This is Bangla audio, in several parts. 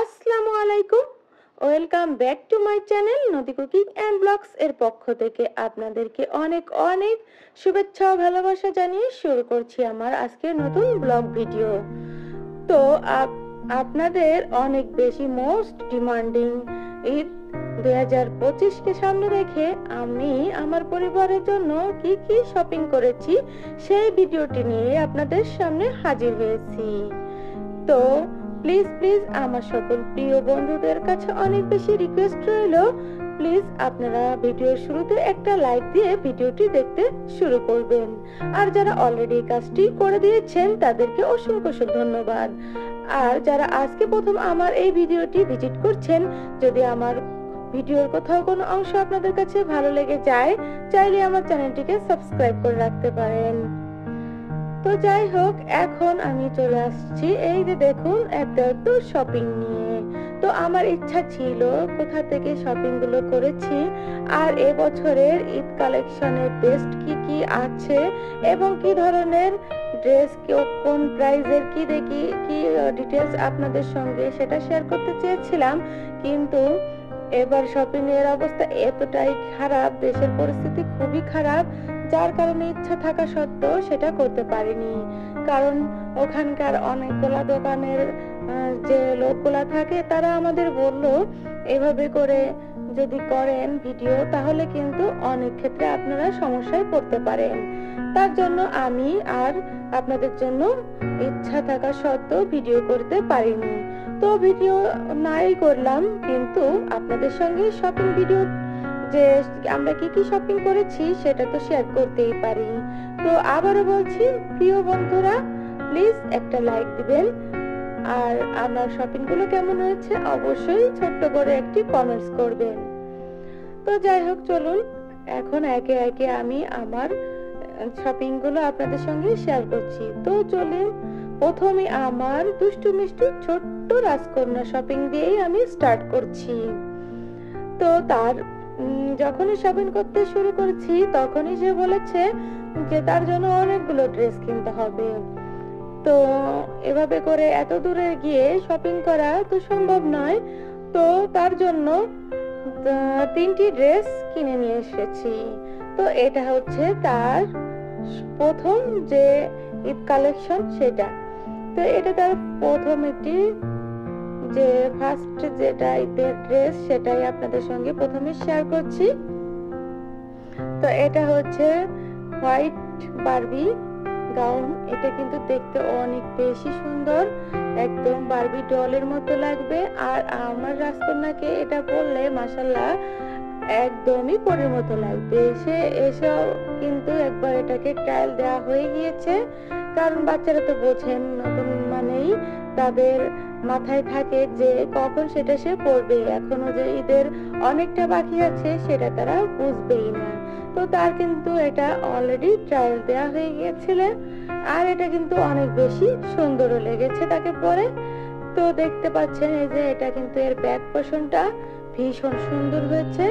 আসসালামু আলাইকুম, welcome back to my channel নদী কুকিং অ্যান্ড ব্লগস এর পক্ষ থেকে আপনাদেরকে অনেক অনেক শুভেচ্ছা ও ভালোবাসা জানিয়ে শুরু করছি আমার আজকের নতুন ব্লগ ভিডিও। তো আপনাদের অনেক বেশি মোস্ট ডিমান্ডিং ঈদ 2025কে সামনে রেখে আমি আমার পরিবারের জন্য কি কি শপিং করেছি সেই ভিডিওটি নিয়ে আপনাদের সামনে হাজির হয়েছি। তো প্লিজ প্লিজ আমার সকল প্রিয় বন্ধুদের কাছে অনেক বেশি রিকোয়েস্ট রইল, প্লিজ আপনারা ভিডিওর শুরুতে একটা লাইক দিয়ে ভিডিওটি দেখতে শুরু করবেন। আর যারা অলরেডি কাজটি করে দিয়েছেন তাদেরকে অসংখ্য ধন্যবাদ। আর যারা আজকে প্রথম আমার এই ভিডিওটি ভিজিট করছেন, যদি আমার ভিডিওর কোথাও কোনো অংশ আপনাদের কাছে ভালো লেগে যায়, চাইলে আমার চ্যানেলটিকে সাবস্ক্রাইব করে রাখতে পারেন। তো যাই হোক, এখন আমি চলে আসছি এই যে দেখুন একটা তো শপিং নিয়ে। তো আমার ইচ্ছা ছিল কোথা থেকে শপিং গুলো করেছি আর এবছরের ঈদ কালেকশনের বেস্ট কি কি আছে এবং কি ধরনের ড্রেস কোন প্রাইজের কি দেখি কি ডিটেলস আপনাদের সঙ্গে সেটা শেয়ার করতে চেয়েছিলাম, কিন্তু এবার শপিং এর অবস্থা এতটাই খারাপ, দেশের পরিস্থিতি খুবই খারাপ, যার কারণে ইচ্ছা থাকা সত্ত্বেও সেটা করতে পারিনি। কারণ ওখানকার অনেকগুলা দোকানের যে লোকগুলা থাকে তারা আমাদের বলল এভাবে করে যদি করেন ভিডিও তাহলে কিন্তু অনেক ক্ষেত্রে আপনারা সমস্যায় পড়তে পারেন। তার জন্য আমি আর আপনাদের জন্য ইচ্ছা থাকা সত্ত্বেও ভিডিও করতে পারিনি। তো ভিডিও নাই করলাম, কিন্তু আপনাদের সঙ্গে শপিং ভিডিও যে আমরা কি কি শপিং করেছি সেটা তো শেয়ার করতেই পারি। তো আবারও বলছি প্রিয় বন্ধুরা, প্লিজ একটা লাইক দিবেন আর আমার শপিং গুলো কেমন হয়েছে অবশ্যই ছোট্ট করে একটি কমেন্টস করবেন। তো যাই হোক, চলুন এখন একে একে আমি আমার শপিং গুলো আপনাদের সঙ্গে শেয়ার করছি। তো চলুন প্রথমে আমার দুষ্টু মিষ্টি ছোট্ট রাজকন্যা শপিং দিয়েই আমি স্টার্ট করছি। তো তার যখনই শপিং করতে শুরু করেছি তখনই সে বলেছে যে তার জন্য অনেকগুলো ড্রেস কিনতে হবে। তো এভাবে করে এত দূরে গিয়ে শপিং করা তো সম্ভব নয়, তো তার জন্য 3টি ড্রেস কিনে নিয়ে এসেছি। তো এটা হচ্ছে তার প্রথম যে ঈদ কালেকশন সেটা। তো এটা তার প্রথম একটি যে ফার্স্ট যেটা ঈদের ড্রেস সেটাই আপনাদের সঙ্গে প্রথমে শেয়ার করছি। তো এটা হচ্ছে হোয়াইট বারবি গাউন। এটা কিন্তু দেখতে অনেক বেশি সুন্দর, একদম বারবি ডলের মতো লাগবে। আর আমার রাজকন্যাকে এটা পরলে মাশাআল্লাহ একদমই পরের মতো লাগবে। সে এসেও কিন্তু একবার এটাকে ট্রায়াল দেওয়া হয়ে গিয়েছে, কারণ বাচ্চারা তো বোঝেন নতুন মানেই তাদের মাথায় থাকে যে কখন সেটা সে পরবে, এখনো যে ঈদের অনেকটা বাকি আছে সেটা তারা বুঝবেই না। তো তার কিন্তু এটা অলরেডি ট্রায়াল দেওয়া হয়ে গিয়েছিল আর এটা কিন্তু অনেক বেশি সুন্দরও লেগেছে তাকে পরে। তো দেখতে পাচ্ছেন এই যে এটা কিন্তু এর ব্যাক পোর্শনটা ভীষণ সুন্দর হয়েছে।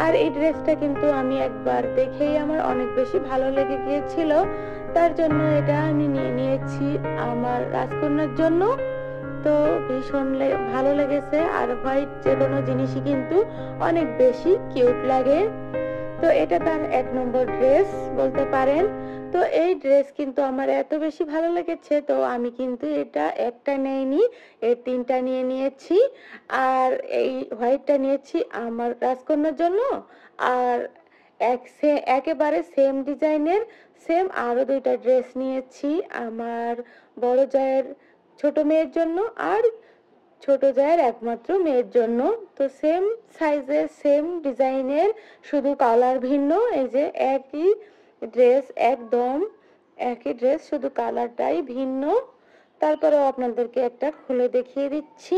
আর এই ড্রেসটা কিন্তু আমি একবার দেখেই আমার অনেক বেশি ভালো লেগে গিয়েছিল, তার জন্য এটা আমি নিয়ে নিয়েছি আমার রাজকন্যার জন্য। তো ভীষণ ভালো লেগেছে। আর হোয়াইট যে কোনো জিনিসই কিন্তু অনেক বেশি কিউট লাগে। তো এটা তার 1 নম্বর ড্রেস বলতে পারেন। তো এই ড্রেস কিন্তু আমার এত বেশি ভালো লেগেছে, তো আমি কিন্তু এটা একটা নেইনি, এর 3টা নিয়ে নিয়েছি। আর এই হোয়াইটটা নিয়েছি আমার রাজকন্যার জন্য, আর একেবারে সেম ডিজাইনের সেম আরো 2টা ড্রেস নিয়েছি আমার বড় জায়ের ছোট মেয়ের জন্য আর ছোট জায়ের একমাত্র মেয়ের জন্য। তো সেম সাইজের সেম ডিজাইনের, শুধু কালার ভিন্ন। এই যে একই ড্রেস, একদম একই ড্রেস, শুধু কালারটাই ভিন্ন। তারপরেও আপনাদেরকে একটা খুলে দেখিয়ে দিচ্ছি।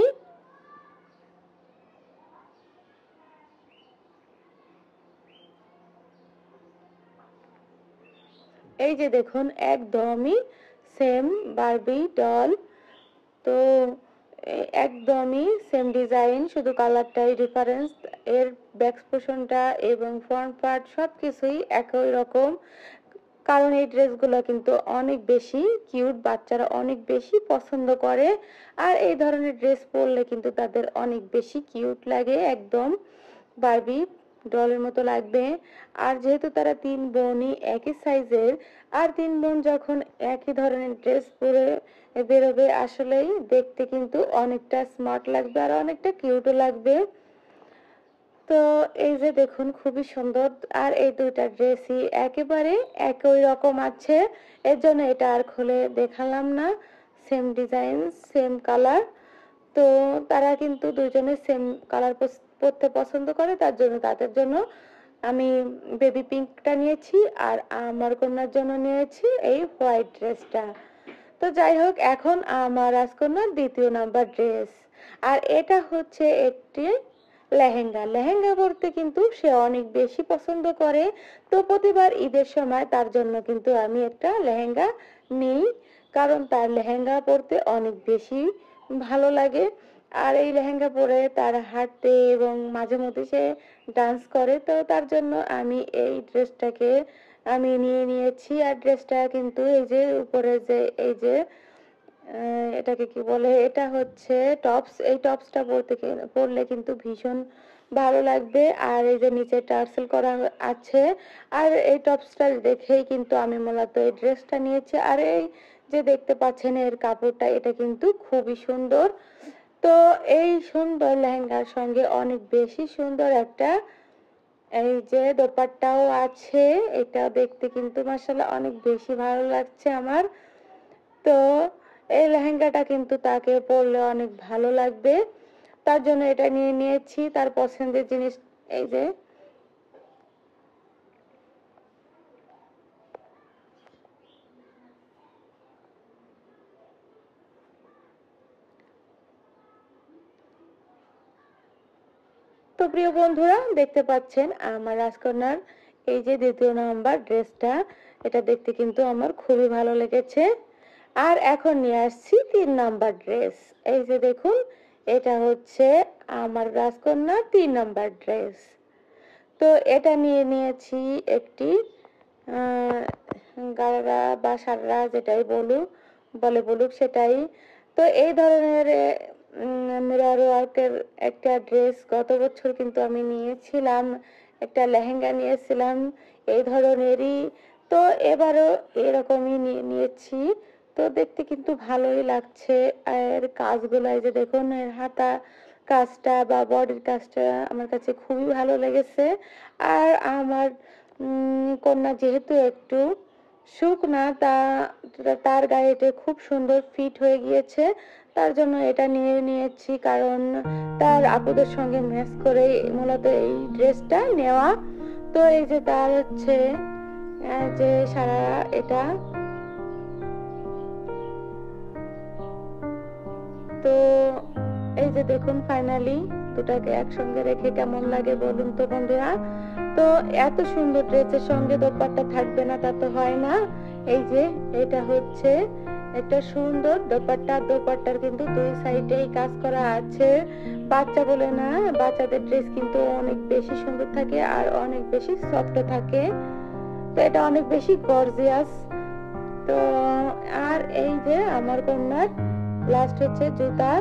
এই যে দেখুন একদমই সেম বারবি ডল। তো একদমই সেম ডিজাইন, শুধু কালারটাই ডিফারেন্স। এর ব্যাক পোর্শনটা এবং ফ্রন্ট পার্ট সবকিছুই একই রকম কারণ এই ড্রেসগুলো কিন্তু অনেক বেশি কিউট, বাচ্চারা অনেক বেশি পছন্দ করে। আর এই ধরনের ড্রেস পরলে কিন্তু তাদের অনেক বেশি কিউট লাগে, একদম বারবি ডলের মতো লাগবে। আর যেহেতু তারা 3 বোনই একই সাইজের, আর 3 বোন যখন একই ধরনের ড্রেস পরে বেরোবে, আসলেই দেখতে কিন্তু অনেকটা স্মার্ট লাগবে আর অনেকটা কিউটও লাগবে। তো এই যে দেখুন খুবই সুন্দর, আর এই দুইটা ড্রেসই একেবারে একই রকম আছে, এর জন্য এটা আর খুলে দেখালাম না। Same design, same colour. তো তারা কিন্তু দুজনে সেম কালার পরতে পছন্দ করে, তার জন্য তাদের জন্য আমি বেবি পিঙ্কটা নিয়েছি, আর আমার কন্যার জন্য নিয়েছি এই হোয়াইট ড্রেসটা। তো যাই হোক, এখন আমার রাজকন্যার দ্বিতীয় নাম্বার ড্রেস, আর এটা হচ্ছে একটি লেহেঙ্গা। লেহেঙ্গা পরতে কিন্তু সে অনেক বেশি পছন্দ করে। তো প্রতিবার ঈদের সময় তার জন্য কিন্তু আমি একটা লেহেঙ্গা নিই, কারণ তার লেহেঙ্গা পরতে অনেক বেশি ভালো লাগে। আর এই লেহেঙ্গা পরে তার হাঁটতে এবং মাঝে মধ্যে সে ডান্স করে, তো তার জন্য আমি এই ড্রেসটাকে আমি নিয়ে নিয়েছি। আর ড্রেসটা কিন্তু এই যে উপরে যে এই যে এটাকে কি বলে, এটা হচ্ছে টপস। এই টপসটা পরলে কিন্তু ভীষণ ভালো লাগবে। আর এই যে নিচে টার্সেল করা আছে, আর এই টপসটা দেখেই কিন্তু আমি মূলত এই ড্রেসটা নিয়েছি। আর এই যে দেখতে পাচ্ছেন এর কাপড়টা, এটা কিন্তু খুবই সুন্দর। তো এই সুন্দর লেহেঙ্গার সঙ্গে অনেক বেশি সুন্দর একটা এই যে দোপাট্টাও আছে, এটা দেখতে কিন্তু মাশাআল্লাহ অনেক বেশি ভালো লাগছে আমার। তো এই লেহেঙ্গাটা কিন্তু তাকে পরলে অনেক ভালো লাগবে, তার জন্য এটা নিয়ে নিয়েছি। তার পছন্দের জিনিস এই যে তো প্রিয় বন্ধুরা, দেখতে পাচ্ছেন আমার রাজকন্যার এই যে দ্বিতীয় নাম্বার ড্রেসটা, এটা দেখতে কিন্তু আমার খুবই ভালো লেগেছে। আর এখন নিয়ে আসছি 3 নাম্বার ড্রেস। এই যে দেখুন, এটা হচ্ছে আমার রাজকন্যার 3 নাম্বার ড্রেস। তো এটা নিয়ে নিয়েছি একটি গাড়া বা সাররা, যেটাই বলুক সেটাই। তো এই ধরনের মিরর ওয়ার্কের একটা ড্রেস গত বছর কিন্তু আমি নিয়েছিলাম, একটা লেহেঙ্গা নিয়েছিলাম এই ধরনেরই। তো এবারও এরকমই নিয়েছি। তো দেখতে কিন্তু ভালোই লাগছে। আর কাজগুলো এই যে দেখুন, এর হাতা কাজটা বা বডির কাজটা আমার কাছে খুবই ভালো লেগেছে। আর আমার কন্যা যেহেতু একটু শুকনা, তার গায়ে এটা খুব সুন্দর ফিট হয়ে গিয়েছে, তার জন্য এটা নিয়ে নিয়েছি। কারণ তার আপুদের সঙ্গে ম্যাচ করে মূলত এই ড্রেসটা নেওয়া। তো এই যে তার হচ্ছে যে সারা এটা, তো এই যে দেখুন ফাইনালি দুটাকে একসঙ্গে রেখে কেমন লাগে বলুন তো বন্ধুরা। তো এত সুন্দর ড্রেসের সঙ্গে দোপাট্টা থাকবে না তা তো হয় না। এই যে এটা হচ্ছে একটা সুন্দর দোপাট্টা, দোপাট্টার কিন্তু দুই সাইডেই কাজ করা আছে। বাচ্চা বলে না, বাচ্চাদের ড্রেস কিন্তু অনেক বেশি সুন্দর থাকে আর অনেক বেশি সফট থাকে। তো এটা অনেক বেশি গর্জিয়াস। তো আর এই যে আমার কন্যার লাস্ট হচ্ছে জুতা।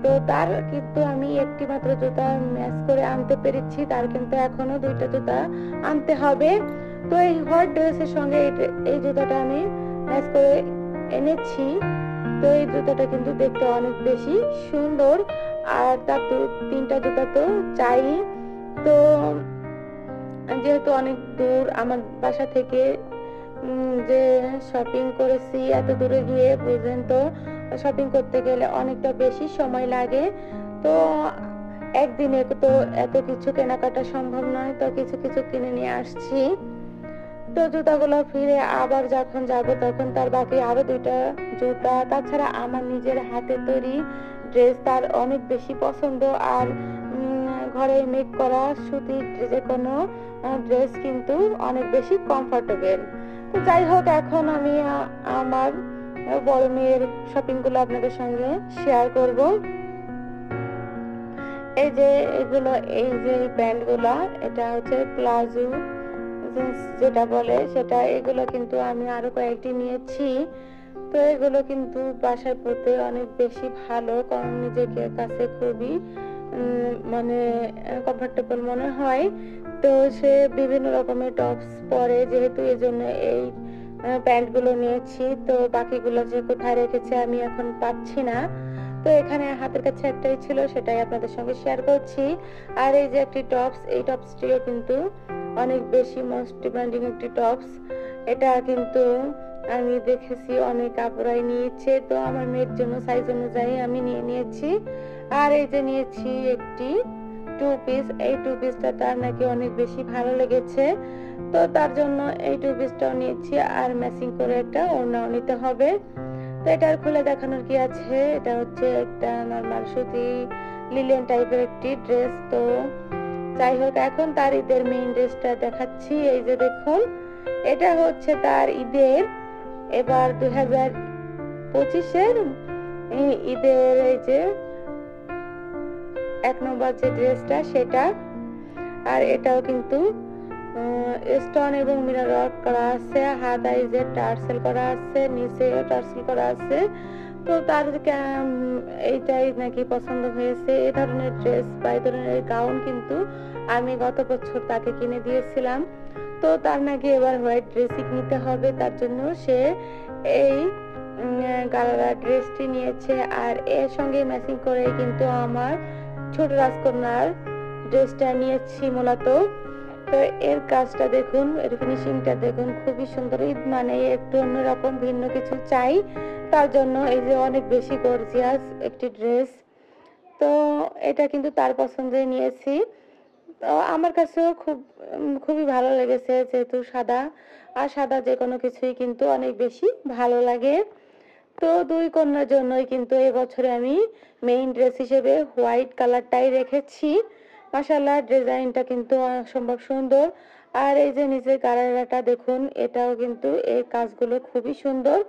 তো তার কিন্তু আমি একটি মাত্র জুতা ম্যাচ করে আনতে পেরেছি, তার কিন্তু এখনো 2টা জুতা আনতে হবে। তো এই হোয়াইট ড্রেসের সঙ্গে এই জুতাটা আমি ম্যাচ করে এনেছি। তো এই জুতাটা কিন্তু দেখতে অনেক বেশি সুন্দর, আর তার 3টা জুতা তো চাই। তো যেহেতু অনেক দূর আমার বাসা থেকে, যে শপিং করেছি এত দূরে গিয়ে, বুঝলেন তো শপিং করতে গেলে অনেকটা বেশি সময় লাগে। তো একদিনে তো এত কিছু কেনাকাটা সম্ভব নয়, তো কিছু কিছু কিনে নিয়ে আসছি। তো জুতাগুলো ফিরে আবার যখন যাব, তখন তার বাকি আরো 2টা জুতা। তাছাড়া আমার নিজের হাতে তৈরি ড্রেস তার অনেক বেশি পছন্দ। আর ঘরে মেক করা সুতির যে কোনো ড্রেস কিন্তু অনেক বেশি কমফোর্টেবল। তো যাই হোক, এখন আমি আমার বড় মেয়ের শপিং গুলো আপনাদের সঙ্গে শেয়ার করব। এই যে এগুলো, এই যে প্যান্ট গুলা, এটা হচ্ছে প্লাজো জিন্স যেটা বলে সেটা, এগুলো কিন্তু আমি আরো কয়েকটি নিয়েছি। তো এগুলো কিন্তু বাসায় পরতে অনেক বেশি ভালো, কারণ নিজেকে কাছে খুবই মানে কমফোর্টেবল মনে হয়। তো সে বিভিন্ন রকমের টপস পরে, যেহেতু এজন্য এই প্যান্টগুলো নিয়েছি। তো বাকিগুলো যে কোথায় রেখেছে আমি এখন পাচ্ছি না। তো এখানে হাতের কাছে একটাই ছিল, সেটাই আপনাদের সঙ্গে শেয়ার করছি। আর এই যে একটি টপস, এই টপসটিও কিন্তু অনেক বেশি মোস্ট ডিমান্ডিং একটি টপস। এটা কিন্তু আমি দেখেছি অনেক আপুরাই নিয়েছে, তো আমার মেয়ের জন্য সাইজ অনুযায়ী আমি নিয়ে নিয়েছি। আর এই যে নিয়েছি একটি টু পিস, এই টু পিসটা তার নাকি অনেক বেশি ভালো লেগেছে, তো তার জন্য এই টু পিসটাও নিয়েছি। আর ম্যাচিং করে একটা ওড়নাও নিতে হবে। তো এটা আর খুলে দেখানোর কি আছে, এটা হচ্ছে একটা নরমাল সুতি লিলেন টাইপের একটি ড্রেস। তো যাই হোক, এখন তার ঈদের মেইন ড্রেসটা দেখাচ্ছি। এই যে দেখুন, এটা হচ্ছে তার ঈদের, এবার 2025-এর ঈদের এই যে 1 নম্বর যে ড্রেসটা সেটা। আর এটাও কিন্তু স্টোন এবং মিরর ওয়ার্ক করা আছে, হাতায় যে টার্সেল করা আছে, নিচে টার্সেল করা আছে। তো তার এইটাই নাকি পছন্দ হয়েছে। এই ধরনের ড্রেস বা এই ধরনের গাউন কিন্তু আমি গত বছর তাকে কিনে দিয়েছিলাম। তো তার নাকি এবার হোয়াইট ড্রেসই নিতে হবে, তার জন্য সে এই গালারা ড্রেসটি নিয়েছে। আর এর সঙ্গে ম্যাচিং করে কিন্তু আমার ছোট রাজকন্যার ড্রেসটা নিয়েছি মূলত। তো এর কাজটা দেখুন, এর ফিনিশিংটা দেখুন, খুবই সুন্দর। ঈদ মানে একটু অন্যরকম ভিন্ন কিছু চাই, তার জন্য এই যে অনেক বেশি গর্জিয়াস একটি ড্রেস। তো এটা কিন্তু তার পছন্দে নিয়েছি। তো আমার কাছেও খুবই ভালো লেগেছে, যেহেতু সাদা, আর সাদা যে কোনো কিছুই কিন্তু অনেক বেশি ভালো লাগে। তো দুই কন্যার জন্যই কিন্তু এবছরে আমি মেইন ড্রেস হিসেবে হোয়াইট কালারটাই রেখেছি। মাশাআল্লাহ, ডিজাইনটা কিন্তু অসম্ভব সুন্দর। আর এই যে নিচের গারারাটা দেখুন, এটাও কিন্তু এই কাজগুলো খুবই সুন্দর।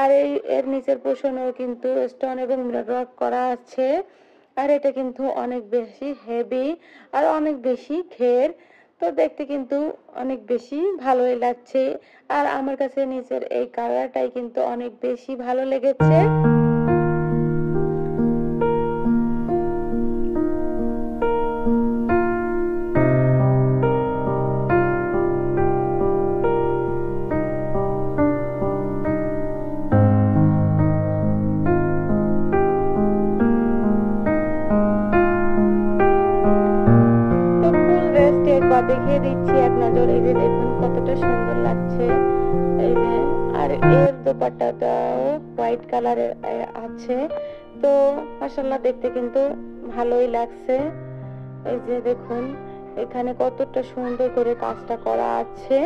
আর এর নিচের পোর্শনেও কিন্তু স্টোন এবং মিরর ওয়ার্ক করা আছে। আর এটা কিন্তু অনেক বেশি হেভি আর অনেক বেশি ঘের। তো দেখতে কিন্তু অনেক বেশি ভালোই লাগছে। আর আমার কাছে নিচের এই কালারটাই কিন্তু অনেক বেশি ভালো লেগেছে। একবার দেখিয়ে দিচ্ছি এক নজর। এই যে দেখুন কতটা সুন্দর লাগছে, এই যে। আর এর দোপাট্টাটাও হোয়াইট কালারের আছে। তো মাশাআল্লাহ, দেখতে কিন্তু ভালোই লাগছে। এই যে দেখুন এখানে কতটা সুন্দর করে কাজটা করা আছে,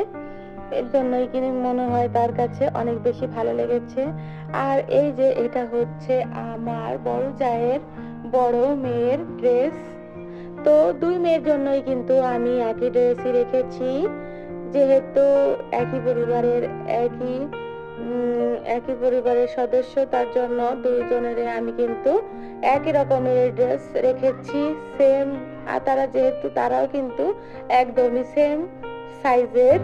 এর জন্যই কিন্তু মনে হয় তার কাছে অনেক বেশি ভালো লেগেছে। আর এই যে এটা হচ্ছে আমার বড় জায়ের বড় মেয়ের ড্রেস। তো দুই মেয়ের জন্যই কিন্তু আমি একই ড্রেসই রেখেছি, যেহেতু একই পরিবারের একই পরিবারের সদস্য, তার জন্য দুইজনের আমি কিন্তু একই রকমের ড্রেস রেখেছি, সেম। আর তারাও কিন্তু একদমই সেম সাইজের।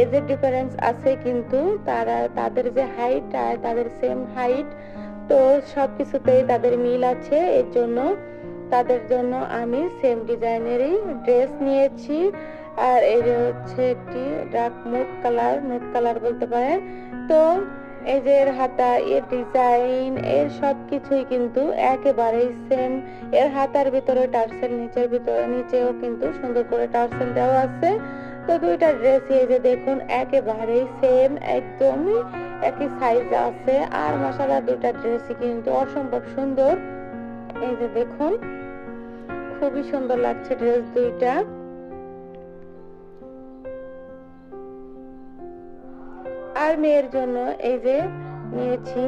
এজের ডিফারেন্স আছে, কিন্তু তাদের যে হাইট আর তাদের সেম হাইট, তো সবকিছুতেই তাদের মিল আছে। এর জন্য তাদের জন্য আমি সেম ডিজাইনেরই ড্রেস নিয়েছি। আর এই যে হচ্ছে একটি ডার্ক নুড কালার বলতে পারেন। তো এই যে এর হাতা, এর ডিজাইন, এর সবকিছুই কিন্তু একেবারেই সেম। এর হাতার ভিতরে টার্সেল, নিচেও কিন্তু সুন্দর করে টার্সেল দেওয়া আছে। তো দুইটা ড্রেস এই যে দেখুন একেবারেই সেম, একদমই একই সাইজ আছে। আর মাশাআল্লাহ, দুইটা ড্রেসই কিন্তু অসম্ভব সুন্দর। এই যে দেখুন খুবই সুন্দর লাগছে ড্রেস দুইটা। আর মেয়ের জন্য এই যে নিয়েছি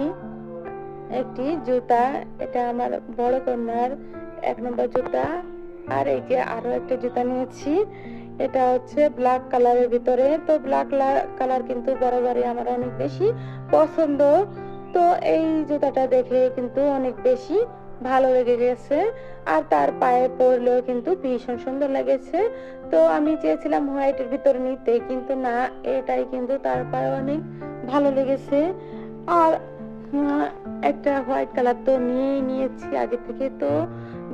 একটি জুতা, এটা আমার বড় কন্যার 1 নম্বর জুতা। আর এই যে আরো একটা জুতা নিয়েছি, এটা হচ্ছে ব্ল্যাক কালারের ভিতরে। তো ব্ল্যাক কালার কিন্তু বরাবরই আমার অনেক বেশি পছন্দ। তো এই জুতাটা দেখে কিন্তু অনেক বেশি ভালো লেগে গেছে। আর তার পায়ে পরলেও কিন্তু ভীষণ সুন্দর লেগেছে। তো আমি চেয়েছিলাম হোয়াইটের ভিতরে নিতে, কিন্তু না, এটাই কিন্তু তার পায়ে অনেক ভালো লেগেছে। আর একটা হোয়াইট কালার তো নিয়েই নিয়েছি আগে থেকে, তো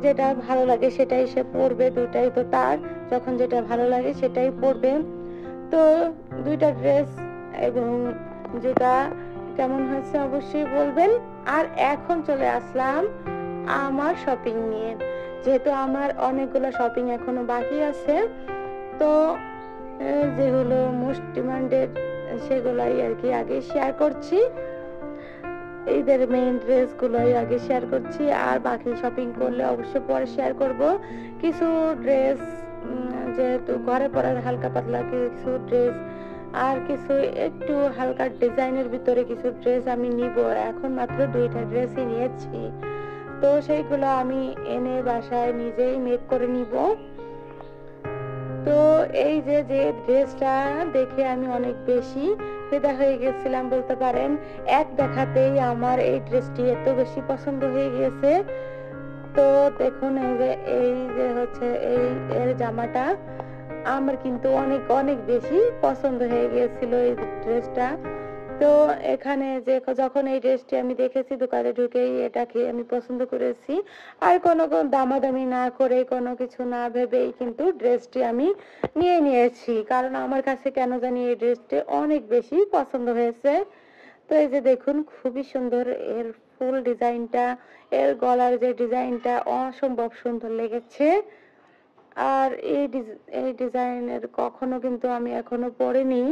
যেটা ভালো লাগে সেটাই সে পরবে, দুটাই তো তার, যখন যেটা ভালো লাগে সেটাই পরবে। তো দুইটা ড্রেস এবং জুতা কেমন হয়েছে অবশ্যই বলবেন। আর এখন চলে আসলাম আমার শপিং নিয়ে, যেহেতু আমার অনেকগুলো শপিং এখনো বাকি আছে। তো যেগুলো মোস্ট ডিমান্ডেড সেগুলাই আর কি আগে শেয়ার করছি, ঈদের মেইন ড্রেসগুলোই আগে শেয়ার করছি, আর বাকি শপিং করলে অবশ্যই পরে শেয়ার করব। কিছু ড্রেস যেহেতু ঘরে পরার হালকা পাতলা কিছু ড্রেস, আর কিছু একটু হালকা ডিজাইনের ভিতরে কিছু ড্রেস আমি নিব। এখন মাত্র দুইটা ড্রেসই নিয়েছি, তো সেইগুলো আমি এনে বাসায় নিজেই মেক করে নিব। তো এই যে ড্রেসটা দেখে আমি অনেক বেশি ফিদা হয়ে গেছিলাম বলতে পারেন। এক দেখাতেই আমার এই ড্রেসটি এত বেশি পছন্দ হয়ে গেছে। তো দেখুন এই যে হচ্ছে এই এর জামাটা আমার কিন্তু অনেক অনেক বেশি পছন্দ হয়ে গিয়েছিল এই ড্রেসটা। তো এখানে যে যখন এই ড্রেসটি আমি দেখেছি দোকানে ঢুকেই এটাকে আমি পছন্দ করেছি, আর কোনো দামাদামি না করে কোনো কিছু না ভেবেই কিন্তু ড্রেসটি আমি নিয়ে নিয়েছি, কারণ আমার কাছে কেন জানি এই ড্রেসটি অনেক বেশি পছন্দ হয়েছে। তো এই যে দেখুন খুবই সুন্দর এর ফুল ডিজাইনটা, এর গলার যে ডিজাইনটা অসম্ভব সুন্দর লেগেছে। আর এই ডিজাইনের কখনো কিন্তু আমি এখনো পরিনি,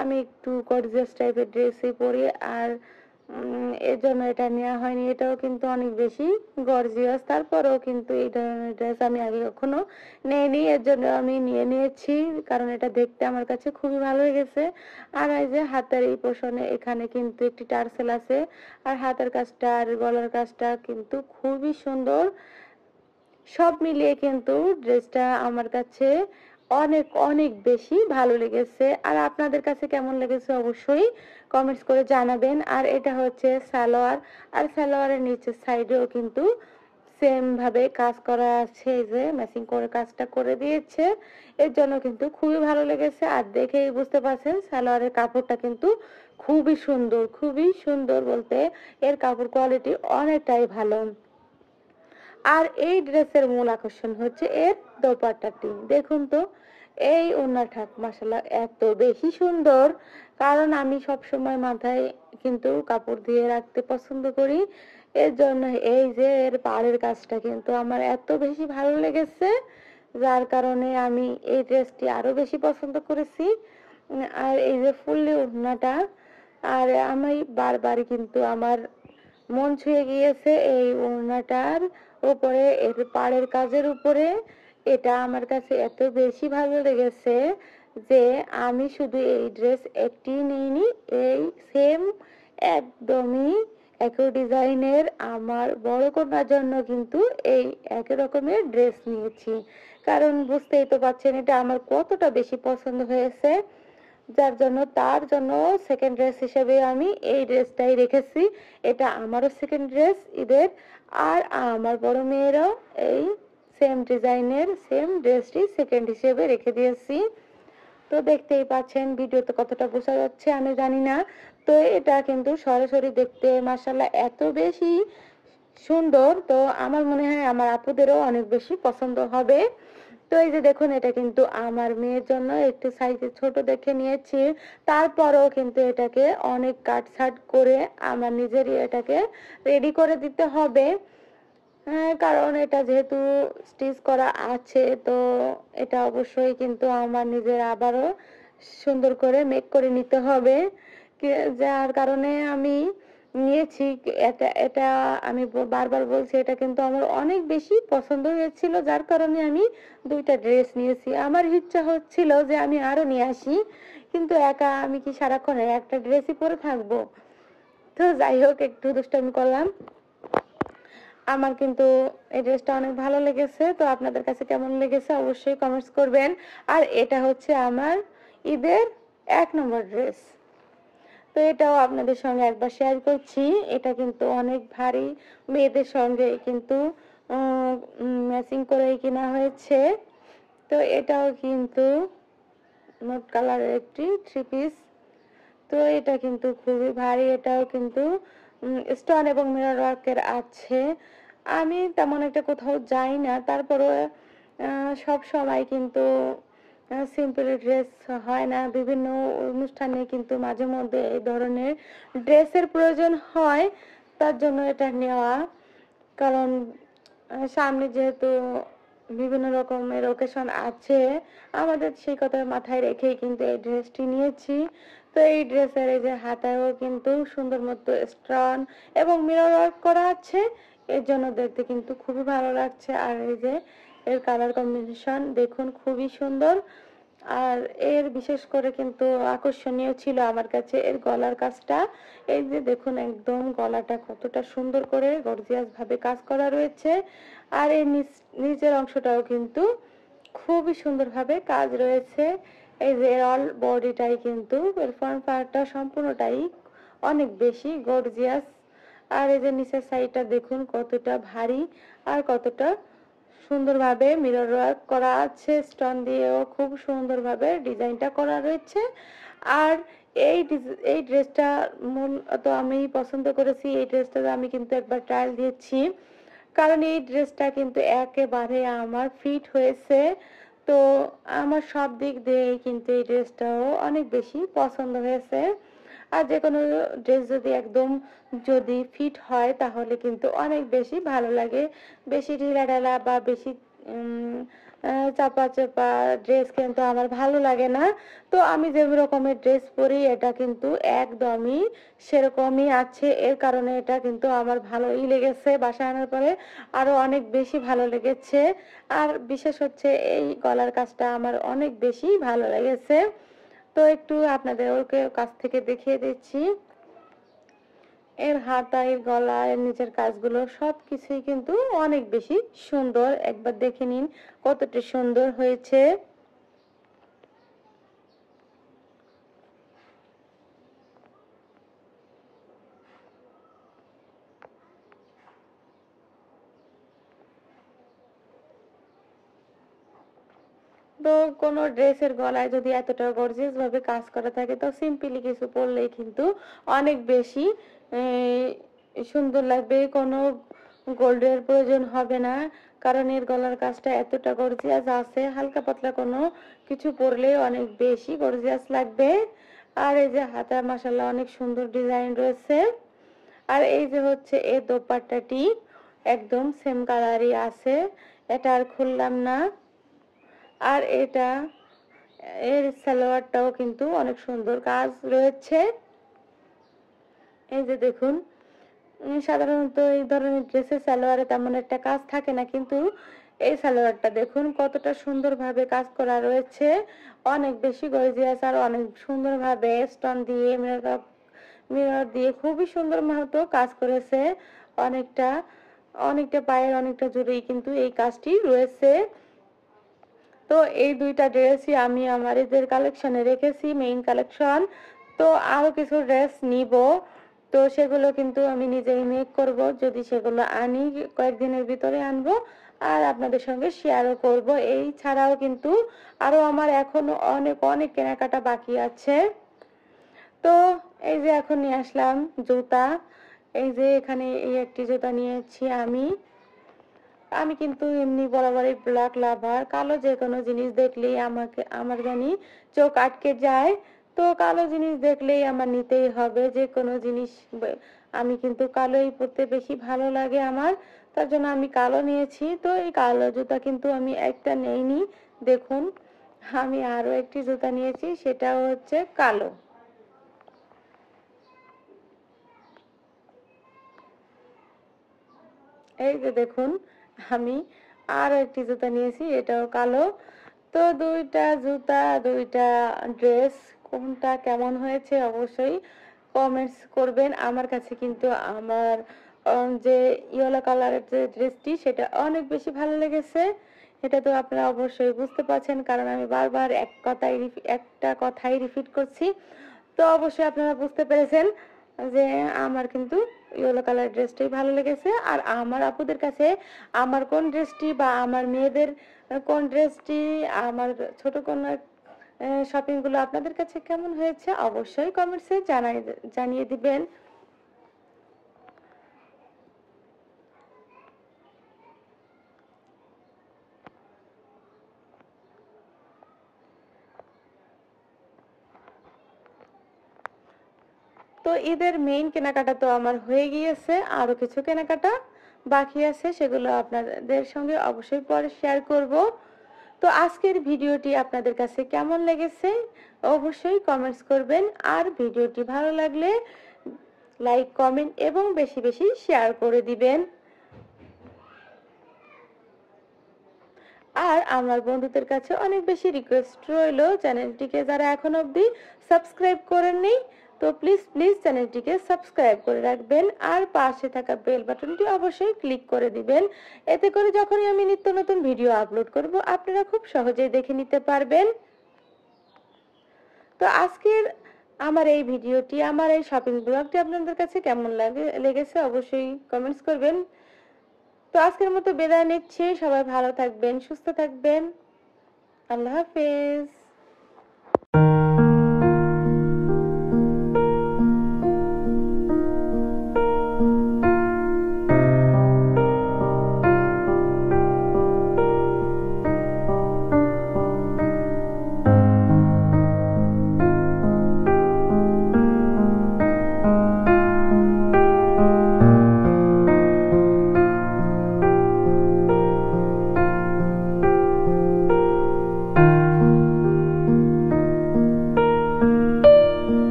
আমি একটু গর্জিয়াস টাইপের ড্রেসই পরি, আর এর জন্য এটা নেওয়া হয়নি। এটাও কিন্তু অনেক বেশি গর্জিয়াস, তারপরেও কিন্তু এই ধরনের ড্রেস আমি আগে কখনো নেইনি, এর জন্য আমি নিয়ে নিয়েছি, কারণ এটা দেখতে আমার কাছে খুবই ভালো লেগেছে। আর এই যে হাতের এই পোর্শনে এখানে কিন্তু একটি টার্সেল আছে, আর হাতের কাজটা আর গলার কাজটা কিন্তু খুবই সুন্দর। সব মিলিয়ে কিন্তু ড্রেসটা আমার কাছে অনেক অনেক বেশি ভালো লেগেছে। আর আপনাদের কাছে কেমন লেগেছে অবশ্যই কমেন্টস করে জানাবেন। আর এটা হচ্ছে সালোয়ার, আর সালোয়ারের নিচের সাইডেও কিন্তু সেম ভাবে কাজ করা আছে, এই যে ম্যাচিং করে কাজটা করে দিয়েছে, এর জন্য কিন্তু খুবই ভালো লেগেছে। আর দেখেই বুঝতে পারছেন সালোয়ারের কাপড়টা কিন্তু খুবই সুন্দর, খুবই সুন্দর বলতে এর কাপড় কোয়ালিটি অনেকটাই ভালো। আর এই ড্রেসের মূল আকর্ষণ হচ্ছে এর দোপাট্টাটি, দেখুন তো এই ওড়নাটা মাশাআল্লাহ এত বেশি সুন্দর, কারণ আমি সব সময় মাথায় কিন্তু কাপড় দিয়ে রাখতে পছন্দ করি, এর জন্য এই যে এর পাড়ের কাজটা কিন্তু আমার এত বেশি ভালো লেগেছে, যার কারণে আমি এই ড্রেসটি আরো বেশি পছন্দ করেছি। আর এই যে ফুললি ওড়নাটা, আর আমি বারবার কিন্তু আমার মন ছুঁয়ে গিয়েছে এই ওড়নাটার উপরে, এর পাড়ের কাজের উপরে। এটা আমার কাছে এত বেশি ভালো লেগেছে যে আমি শুধু এই ড্রেস একটি নিইনি, এই সেম একদমই একই ডিজাইনের আমার বড় কন্যার জন্য কিন্তু এই একই রকমের ড্রেস নিয়েছি, কারণ বুঝতেই তো পারছেন এটা আমার কতটা বেশি পছন্দ হয়েছে, যার জন্য তার জন্য সেকেন্ড ড্রেস হিসেবে আমি এই ড্রেসটাই রেখেছি। এটা আমারও সেকেন্ড ড্রেস ঈদের, আর আমার বড় মেয়েরও এই সেম ডিজাইনের সেম ড্রেসটি সেকেন্ড হিসেবে রেখে দিয়েছি। তো দেখতেই পাচ্ছেন ভিডিওতে কতটা বোঝা যাচ্ছে আমি জানি না। তো এটা কিন্তু সরাসরি দেখতে মাশাআল্লাহ এত বেশি সুন্দর, তো আমার মনে হয় আমার আপুদেরও অনেক বেশি পছন্দ হবে। তো এই যে দেখুন এটা কিন্তু আমার মেয়ের জন্য একটু সাইজে ছোট দেখে নিয়েছি, তারপরেও কিন্তু এটাকে অনেক কাট ছাট করে আমার নিজেরই এটাকে রেডি করে দিতে হবে। কারণ এটা যেহেতু স্টিচ করা আছে, তো এটা অবশ্যই কিন্তু আমার নিজের আবারও সুন্দর করে মেক করে নিতে হবে, যার কারণে আমি নিয়েছি। এটা এটা আমি বারবার বলছি, এটা কিন্তু আমার অনেক বেশি পছন্দ হয়েছিল, যার কারণে আমি দুইটা ড্রেস নিয়েছি। আমার ইচ্ছা হচ্ছিল যে আমি আরো নিয়ে আসি, কিন্তু একা আমি কি সারাক্ষণ একটা ড্রেসই পরে থাকবো। তো যাই হোক একটু দুষ্টামি করলাম। আমার কিন্তু এই ড্রেসটা অনেক ভালো লেগেছে, তো আপনাদের কাছে কেমন লেগেছে অবশ্যই কমেন্টস করবেন। আর এটা হচ্ছে আমার ঈদের 1 নম্বর ড্রেস। তো এটাও আপনাদের সঙ্গে একবার শেয়ার করছি। এটা কিন্তু অনেক ভারী, মেয়েদের সঙ্গে কিন্তু ম্যাচিং করেই কেনা হয়েছে। তো এটাও কিন্তু নোট কালারের একটি থ্রি পিস। তো এটা কিন্তু খুবই ভারী, এটাও কিন্তু স্টোন এবং মিরর ওয়ার্কের আছে। আমি তেমন একটা কোথাও যাই না, তারপরেও সব সময় কিন্তু সিম্পল ড্রেস হয় না, বিভিন্ন অনুষ্ঠানে কিন্তু মাঝে মধ্যে এই ধরনের ড্রেসের প্রয়োজন হয়, তার জন্য এটা নেওয়া। কারণ সামনে যেহেতু বিভিন্ন রকমের ওকেশন আছে, আমাদের সেই কথা মাথায় রেখেই কিন্তু এই ড্রেসটি নিয়েছি। তো এই ড্রেসের এই যে হাতায়ও কিন্তু সুন্দর মতো স্টোন এবং মিরর ওয়ার্ক করা আছে, এর জন্য দেখতে কিন্তু খুবই ভালো লাগছে। আর এই যে এর কালার কম্বিনেশন দেখুন, খুবই সুন্দর। আর এর বিশেষ করে কিন্তু আকর্ষণীয় ছিল আমার কাছে এর গলার কাজটা। এই যে দেখুন, একদম গলাটা কতটা সুন্দর করে গর্জিয়াস ভাবে কাজ করা রয়েছে। আর এর নিচের অংশটাও কিন্তু খুবই সুন্দরভাবে কাজ রয়েছে। এই যে অল বডিটাই কিন্তু এর ফ্রন্ট পার্টটা সম্পূর্ণটাই অনেক বেশি গর্জিয়াস। আর এই যে নিচের সাইডটা দেখুন কতটা ভারী আর কতটা সুন্দরভাবে মিরর ওয়ার্ক করা আছে, স্টোন দিয়েও খুব সুন্দরভাবে ডিজাইনটা করা রয়েছে। আর এই ড্রেসটা মূলত আমি পছন্দ করেছি। এই ড্রেসটা আমি কিন্তু একবার ট্রায়াল দিয়েছি, কারণ এই ড্রেসটা কিন্তু একেবারে আমার ফিট হয়েছে। তো আমার সব দিক দিয়েই কিন্তু এই ড্রেসটাও অনেক বেশি পছন্দ হয়েছে। আর যে কোনো ড্রেস যদি একদম যদি ফিট হয় তাহলে কিন্তু অনেক বেশি ভালো লাগে। বেশি ঢিলাঢালা বা বেশি চাপা চাপা ড্রেস কিন্তু আমার ভালো লাগে না। তো আমি যে রকমের ড্রেস পরি এটা কিন্তু একদমই সেরকমই আছে, এর কারণে এটা কিন্তু আমার ভালোই লেগেছে। বাসায় আনার পরে আরো অনেক বেশি ভালো লেগেছে। আর বিশেষ হচ্ছে এই গলার কাজটা আমার অনেক বেশি ভালো লেগেছে। তো একটু আপনাদের ওকে কাছ থেকে দেখিয়ে দিচ্ছি। এর হাতা, এর গলা, এর নিচের কাজগুলো সবকিছুই কিন্তু অনেক বেশি সুন্দর। একবার দেখে নিন কতটা সুন্দর হয়েছে। তো কোনো ড্রেসের গলায় যদি এতটা গর্জিয়াস ভাবে কাজ করা থাকে, তো সিম্পলি কিছু পরলেই কিন্তু অনেক বেশি সুন্দর লাগবে। কোনো গোল্ডের প্রয়োজন হবে না, কারণ এর গলার কাজটা এতটা গর্জিয়াস আছে, হালকা পাতলা কোনো কিছু পরলেই অনেক বেশি গর্জিয়াস লাগবে। আর এই যে হাতা মাশাআল্লাহ অনেক সুন্দর ডিজাইন রয়েছে। আর এই যে হচ্ছে এই দোপাট্টাটি একদম সেম কালারই আছে, এটা আর খুললাম না। আর এটা এর সালোয়ারটাও কিন্তু অনেক সুন্দর কাজ রয়েছে। এই যে দেখুন, সাধারণত এই ধরনের ড্রেসের সালোয়ারে তেমন একটা কাজ থাকে না, কিন্তু এই সালোয়ারটা দেখুন কতটা সুন্দরভাবে কাজ করা রয়েছে, অনেক বেশি গর্জিয়াস। আর অনেক সুন্দরভাবে স্টোন দিয়ে মিরর দিয়ে খুবই সুন্দর মতো কাজ করেছে। অনেকটা অনেকটা পায়ের অনেকটা জুড়েই কিন্তু এই কাজটি রয়েছে। তো এই দুইটা ড্রেসই আমি আমার ঈদের কালেকশনে রেখেছি, মেইন কালেকশন। তো আরো কিছু ড্রেস নিব, তো সেগুলো কিন্তু আমি নিজেই মেক করব। যদি সেগুলো আনি, কয়েকদিনের ভিতরে আনবো আর আপনাদের সঙ্গে শেয়ারও করব। এই ছাড়াও কিন্তু আরো আমার এখনো অনেক অনেক কেনাকাটা বাকি আছে। তো এই যে এখন নিয়ে আসলাম জুতা। এই যে এখানে এই একটি জুতা নিয়েছি আমি। আমি কিন্তু এমনি বরাবরই ব্ল্যাক লাভার, কালো যে কোনো জিনিস দেখলেই আমার জানি চোখ আটকে যায়। তো কালো জিনিস দেখলেই আমার নিতেই হবে, যে কোনো জিনিস আমি কিন্তু কালোই পরতে বেশি ভালো লাগে আমার, তার জন্য আমি কালো নিয়েছি। তো এই কালো জুতা কিন্তু আমি একটা নেইনি, দেখুন আমি আরো একটি জুতা নিয়েছি, সেটাও হচ্ছে কালো। এই যে দেখুন, আমি আরো একটি জুতা নিয়েছি, এটাও কালো। তো দুইটা জুতা, দুইটা ড্রেস কোনটা কেমন হয়েছে অবশ্যই কমেন্টস করবেন। আমার কাছে কিন্তু আমার যে ইয়েলো কালারের যে ড্রেসটি সেটা অনেক বেশি ভালো লেগেছে। এটা তো আপনারা অবশ্যই বুঝতে পারছেন, কারণ আমি বারবার একটা কথাই রিপিট করছি। তো তো অবশ্যই আপনারা বুঝতে পেরেছেন যে আমার কিন্তু ইয়েলো কালার ড্রেসটাই ভালো লেগেছে। আর আমার আপুদের কাছে আমার কোন ড্রেসটি বা আমার মেয়েদের কোন ড্রেসটি, আমার ছোট কন্যার শপিং গুলো আপনাদের কাছে কেমন হয়েছে অবশ্যই কমেন্টসে জানিয়ে দিবেন। তো ঈদের মেইন কেনাকাটা তো আমার হয়ে গিয়েছে, আরো কিছু কেনাকাটা বাকি আছে, সেগুলো আপনাদের সঙ্গে অবশ্যই পরে শেয়ার করব। তো আজকের ভিডিওটি আপনাদের কাছে কেমন লেগেছে অবশ্যই কমেন্টস করবেন। আর ভিডিওটি ভালো লাগলে লাইক, কমেন্ট এবং বেশি বেশি শেয়ার করে দিবেন। আর আমার বন্ধুদের কাছে অনেক বেশি রিকোয়েস্ট রইলো, চ্যানেলটিকে যারা এখন অবধি সাবস্ক্রাইব করেননি তো প্লিজ প্লিজ চ্যানেলটিকে সাবস্ক্রাইব করে রাখবেন। আর পাশে থাকা বেল বাটনটি অবশ্যই ক্লিক করে দিবেন। এতে করে যখনই আমি নিত্য নতুন ভিডিও আপলোড করব আপনারা খুব সহজেই দেখে নিতে পারবেন। তো আজকের আমার এই ভিডিওটি, আমার এই শপিং ব্লগটি আপনাদের কাছে কেমন লেগেছে অবশ্যই কমেন্টস করবেন। তো আজকের মতো বিদায় নিচ্ছি, সবাই ভালো থাকবেন, সুস্থ থাকবেন। আল্লাহ হাফেজ।